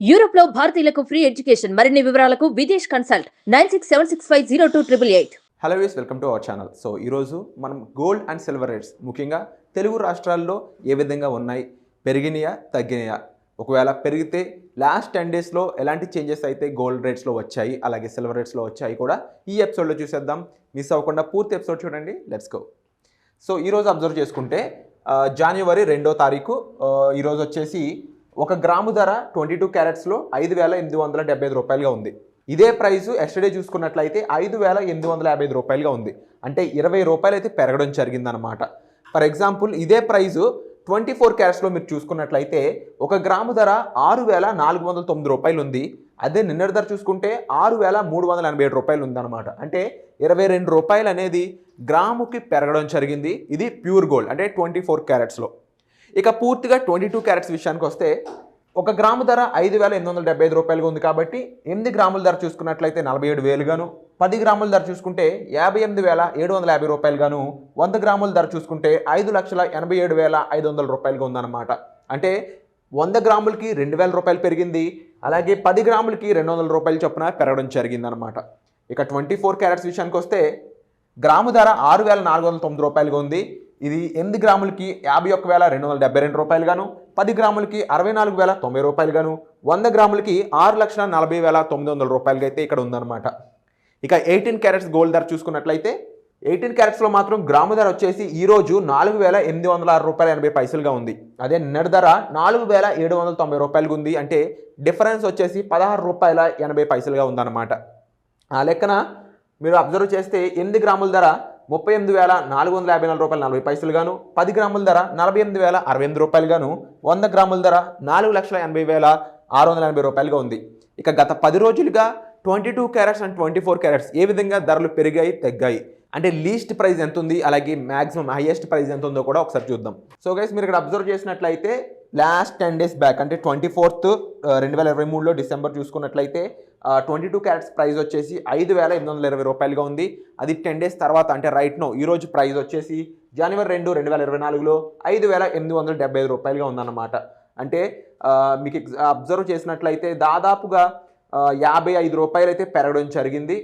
Europe లో భారతీయులకు free education మరిన్ని వివరాలకు Videsh consult 9676502888. Hello views, welcome to our channel. So ఈరోజు మనం గోల్డ్ అండ్ సిల్వర్ రేట్స్ ముఖ్యంగా తెలుగు రాష్ట్రాల్లో ఏ విధంగా ఉన్నాయి, పెరిగినాయా తగ్గినాయా, ఒకవేళ పెరిగితే లాస్ట్ 10 డేస్లో ఎలాంటి చేంజెస్ అయితే గోల్డ్ రేట్స్లో వచ్చాయి, అలాగే సిల్వర్ రేట్స్లో వచ్చాయి కూడా ఈ ఎపిసోడ్లో చూసేద్దాం. మిస్ అవ్వకుండా పూర్తి ఎపిసోడ్ చూడండి. Let's go. సో ఈరోజు అబ్జర్వ్ చేసుకుంటే జనవరి 2వ తారీఖు ఈరోజు వచ్చేసి ఒక గ్రాము ధర 22 క్యారెట్స్లో 5,875 రూపాయలుగా ఉంది. ఇదే ప్రైస్ ఎస్టర్డే చూసుకున్నట్లయితే 5,855 రూపాయలుగా ఉంది. అంటే 20 రూపాయలు అయితే పెరగడం జరిగిందనమాట. ఫర్ ఎగ్జాంపుల్ ఇదే ప్రైజు 24 క్యారెట్స్లో మీరు చూసుకున్నట్లయితే ఒక గ్రాము ధర 6,409 రూపాయలు ఉంది. అదే నిన్నటి ధర చూసుకుంటే 6,387 రూపాయలు ఉందన్నమాట. అంటే 22 రూపాయలు అనేది గ్రాముకి పెరగడం జరిగింది. ఇది ప్యూర్ గోల్డ్ అంటే 24 క్యారెట్స్లో. ఇక పూర్తిగా 22 క్యారెట్స్ విషయానికి వస్తే ఒక గ్రాము ధర 5,875 రూపాయలుగా ఉంది. కాబట్టి 8 గ్రాముల ధర చూసుకున్నట్లయితే 47,000 గాను, 10 గ్రాముల ధర చూసుకుంటే 58,750 రూపాయలు గాను, 100 గ్రాముల ధర చూసుకుంటే 5,87,500 రూపాయలుగా ఉందన్నమాట. అంటే 100 గ్రాములకి 2,000 రూపాయలు పెరిగింది, అలాగే 10 గ్రాములకి 200 రూపాయలు చొప్పున పెరగడం జరిగిందనమాట. ఇక 24 క్యారెట్స్ విషయానికి వస్తే గ్రాము ధర 6,409 రూపాయలుగా ఉంది. ఇది 8 గ్రాములకి 51,272 రూపాయలు గాను, 10 గ్రాములకి 64,090 రూపాయలు గాను, 100 గ్రాములకి 6,40,900 రూపాయలుగా అయితే ఇక్కడ ఉందన్నమాట. ఇక 18 క్యారెట్స్ గోల్డ్ ధర చూసుకున్నట్లయితే 18 క్యారెట్స్లో మాత్రం గ్రాము ధర వచ్చేసి ఈరోజు 4,806 రూపాయలు 80 పైసలుగా ఉంది. అదే నిన్నటి ధర 4,790 రూపాయలుగా ఉంది. అంటే డిఫరెన్స్ వచ్చేసి 16 రూపాయల 80 పైసలుగా ఉందన్నమాట. ఆ లెక్కన మీరు అబ్జర్వ్ చేస్తే 8 గ్రాముల ధర 38,454 రూపాయలు 40 పైసలు గాను, 10 గ్రాముల ధర 48,068 రూపాయలు గాను, 100 గ్రాముల ధర 4,80,680 రూపాయలుగా ఉంది. ఇక గత 10 రోజులుగా 22 క్యారెట్స్ అండ్ 24 క్యారెట్స్ ఏ విధంగా ధరలు పెరిగాయి తగ్గాయి, అంటే లీస్ట్ ప్రైస్ ఎంత ఉంది, అలాగే మ్యాక్సిమం హైయెస్ట్ ప్రైస్ ఎంత ఉందో కూడా ఒకసారి చూద్దాం. సో గైస్, మీరు ఇక్కడ అబ్జర్వ్ చేసినట్లయితే లాస్ట్ 10 డేస్ బ్యాక్ అంటే 24th 2023లో డిసెంబర్ చూసుకున్నట్లయితే 22 క్యారెట్స్ ప్రైస్ వచ్చేసి 5,820 రూపాయలుగా ఉంది. అది 10 డేస్ తర్వాత అంటే రైట్ నో ఈరోజు ప్రైస్ వచ్చేసి జనవరి 2, 2024లో 5,875 రూపాయలుగా ఉందన్నమాట. అంటే మీకు అబ్జర్వ్ చేసినట్లయితే దాదాపుగా 55 రూపాయలు అయితే పెరగడం జరిగింది.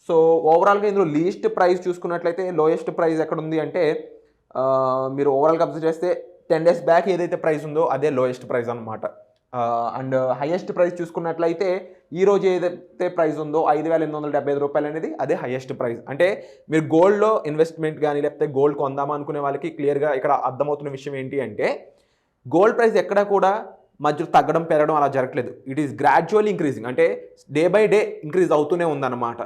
సో ఓవరాల్గా ఇందులో లీస్ట్ ప్రైస్ చూసుకున్నట్లయితే లోయెస్ట్ ప్రైస్ ఎక్కడ ఉంది అంటే మీరు ఓవరాల్గా అబ్జర్వ్ చేస్తే 10 డేస్ బ్యాక్ ఏదైతే ప్రైస్ ఉందో అదే లోయెస్ట్ ప్రైస్ అనమాట. అండ్ హైయెస్ట్ ప్రైస్ చూసుకున్నట్లయితే ఈరోజు ఏదైతే ప్రైస్ ఉందో 5,875 రూపాయలు అనేది అదే హైయెస్ట్ ప్రైస్. అంటే మీరు గోల్డ్లో ఇన్వెస్ట్మెంట్ కానీ లేకపోతే గోల్డ్ కొందామా అనుకునే వాళ్ళకి క్లియర్గా ఇక్కడ అర్థమవుతున్న విషయం ఏంటి అంటే గోల్డ్ ప్రైస్ ఎక్కడ కూడా మధ్య తగ్గడం పెరగడం అలా జరగట్లేదు. ఇట్ ఈస్ గ్రాడ్యువల్లీ ఇంక్రీజింగ్, అంటే డే బై డే ఇంక్రీజ్ అవుతూనే ఉందన్నమాట.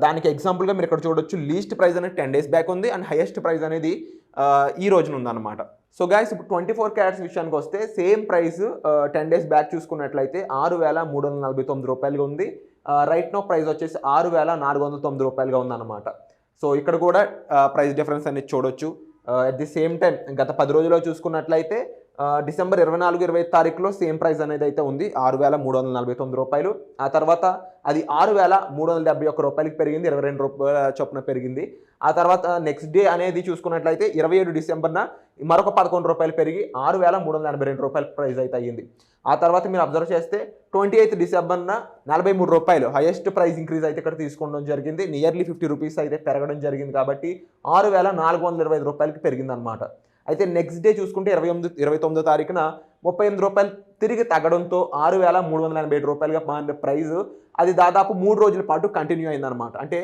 దానికి ఎగ్జాంపుల్గా మీరు ఇక్కడ చూడొచ్చు లీస్ట్ ప్రైస్ అనేది 10 డేస్ బ్యాక్ ఉంది అండ్ హైయెస్ట్ ప్రైస్ అనేది ఈ రోజున ఉందన్నమాట. సో గైస్, ఇప్పుడు 24 క్యారెట్స్ విషయానికి వస్తే సేమ్ ప్రైస్ 10 డేస్ బ్యాక్ చూసుకున్నట్లయితే 6,349 రూపాయలుగా ఉంది. రైట్ నో ప్రైస్ వచ్చేసి 6,409 రూపాయలుగా ఉందన్నమాట. సో ఇక్కడ కూడా ప్రైస్ డిఫరెన్స్ అనేది చూడొచ్చు. అట్ ది సేమ్ టైం గత 10 రోజుల్లో చూసుకున్నట్లయితే డిసెంబర్ 24, 25 తారీఖులో సేమ్ ప్రైస్ అనేది అయితే ఉంది 6,349 రూపాయలు. ఆ తర్వాత అది 6,371 రూపాయలకి పెరిగింది, 22 రూపాయల చొప్పున పెరిగింది. ఆ తర్వాత నెక్స్ట్ డే అనేది చూసుకున్నట్లయితే 27 డిసెంబర్న మరొక 11 రూపాయలు పెరిగి 6,382 రూపాయల ప్రైస్ అయితే అయ్యింది. ఆ తర్వాత మీరు అబ్జర్వ్ చేస్తే 28 డిసెంబర్న 43 రూపాయలు హైయెస్ట్ ప్రైస్ ఇంక్రీజ్ అయితే ఇక్కడ తీసుకోవడం జరిగింది. నియర్లీ 50 రూపీస్ అయితే పెరగడం జరిగింది. కాబట్టి 6,425 రూపాయలకి పెరిగిందనమాట. అయితే నెక్స్ట్ డే చూసుకుంటే 29 తారీఖున 38 రూపాయలు తిరిగి తగ్గడంతో 6,387 రూపాయలుగా మారిన ప్రైస్ అది దాదాపు 3 రోజుల పాటు కంటిన్యూ అయిందనమాట. అంటే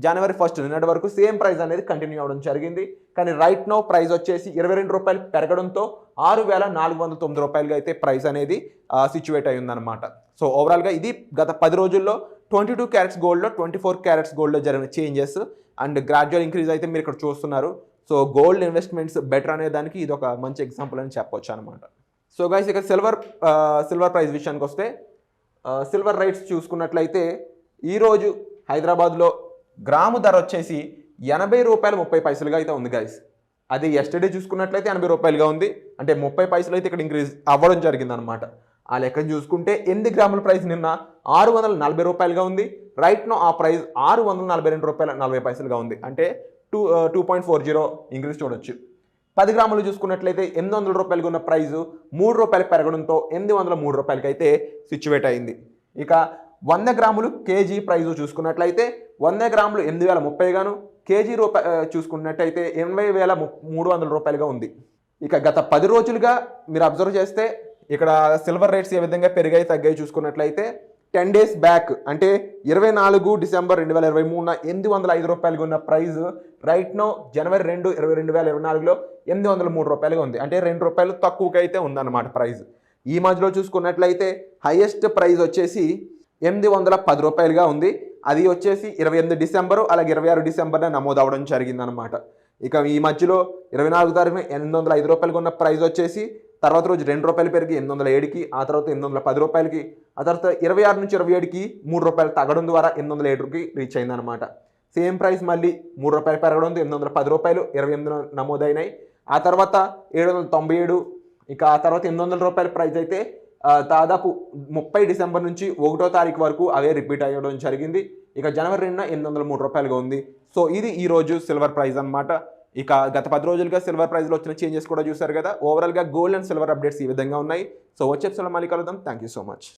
జనవరి 1 నిన్నటి వరకు సేమ్ ప్రైస్ అనేది కంటిన్యూ అవ్వడం జరిగింది. కానీ రైట్ నో ప్రైస్ వచ్చేసి 22 రూపాయలు పెరగడంతో 6,409 రూపాయలుగా అయితే ప్రైస్ అనేది సిచ్యువేట్ అయి ఉందన్నమాట. సో ఓవరాల్గా ఇది గత 10 రోజుల్లో 22 క్యారెట్స్ గోల్డ్లో 24 క్యారెట్స్ గోల్డ్లో జరిగిన చేంజెస్ అండ్ గ్రాడ్యువల్ ఇంక్రీజ్ అయితే మీరు ఇక్కడ చూస్తున్నారు. సో గోల్డ్ ఇన్వెస్ట్మెంట్స్ బెటర్ అనే దానికి ఇది ఒక మంచి ఎగ్జాంపుల్ అని చెప్పొచ్చు అనమాట. సో గైస్, ఇక సిల్వర్ ప్రైస్ విషయానికి వస్తే సిల్వర్ రైట్స్ చూసుకున్నట్లయితే ఈరోజు హైదరాబాద్లో గ్రాము ధర వచ్చేసి 80 రూపాయలు 30 పైసలుగా అయితే ఉంది గైస్. అది ఎస్టర్డే చూసుకున్నట్లయితే 80 రూపాయలుగా ఉంది. అంటే 30 పైసలు అయితే ఇక్కడ ఇంక్రీజ్ అవ్వడం జరిగిందనమాట. ఆ లెక్కను చూసుకుంటే 8 గ్రాముల ప్రైస్ నిన్న 640 రూపాయలుగా ఉంది. రైట్ నో ఆ ప్రైస్ 642 రూపాయల 40 పైసలుగా ఉంది. అంటే 2.40 ఇంక్రీజ్ చూడొచ్చు. 10 గ్రాములు చూసుకున్నట్లయితే 800 రూపాయలుగా ఉన్న ప్రైజు 3 రూపాయలు పెరగడంతో 803 రూపాయలకి అయితే సిచ్యువేట్ అయింది. ఇక 100 గ్రాములు కేజీ ప్రైజు చూసుకున్నట్లయితే 100 గ్రాములు 8030 గాను కేజీ చూసుకున్నట్టయితే 80,300 రూపాయలుగా ఉంది. ఇక గత 10 రోజులుగా మీరు అబ్జర్వ్ చేస్తే ఇక్కడ సిల్వర్ రేట్స్ ఏ విధంగా పెరిగాయి తగ్గాయి చూసుకున్నట్లయితే 10 డేస్ బ్యాక్ అంటే 24 డిసెంబర్ 2023 805 రూపాయలుగా ఉన్న ప్రైస్ రైట్ నో జనవరి 2 2024లో 803 రూపాయలుగా ఉంది. అంటే 2 రూపాయలు తక్కువగా అయితే ఉందన్నమాట ప్రైస్. ఈ మధ్యలో చూసుకున్నట్లయితే హైయెస్ట్ ప్రైస్ వచ్చేసి 810 రూపాయలుగా ఉంది. అది వచ్చేసి 28 డిసెంబరు అలాగే 26 డిసెంబర్న నమోదు అవ్వడం జరిగిందనమాట. ఇక ఈ మధ్యలో 24 తారీఖున 805 రూపాయలుగా ఉన్న ప్రైస్ వచ్చేసి తర్వాత రోజు 2 రూపాయలు పెరిగి 807కి, ఆ తర్వాత 810 రూపాయలకి, ఆ తర్వాత 26 నుంచి 27కి 3 రూపాయలు తగ్గడం ద్వారా 807కి రీచ్ అయిందనమాట. సేమ్ ప్రైస్ మళ్ళీ 3 రూపాయలు పెరగడంతో 810 రూపాయలు 28 నమోదైనాయి. ఆ తర్వాత 797, ఇక ఆ తర్వాత 800 రూపాయల ప్రైస్ అయితే దాదాపు 30 డిసెంబర్ నుంచి 1వ తారీఖు వరకు అవే రిపీట్ అయ్యడం జరిగింది. ఇక జనవరి 2న 803 రూపాయలుగా ఉంది. సో ఇది ఈ రోజు సిల్వర్ ప్రైస్ అనమాట. ఇక గత 10 రోజులుగా సిల్వర్ ప్రైస్లో వచ్చిన చేంజెస్ కూడా చూసారు కదా. ఓవరాల్గా గోల్డ్ అండ్ సిల్వర్ అప్డేట్స్ ఈ విధంగా ఉన్నాయి. సో వచ్చే ఎపిసోడ్లో మళ్ళీ కలుద్దాం. Thank you so much.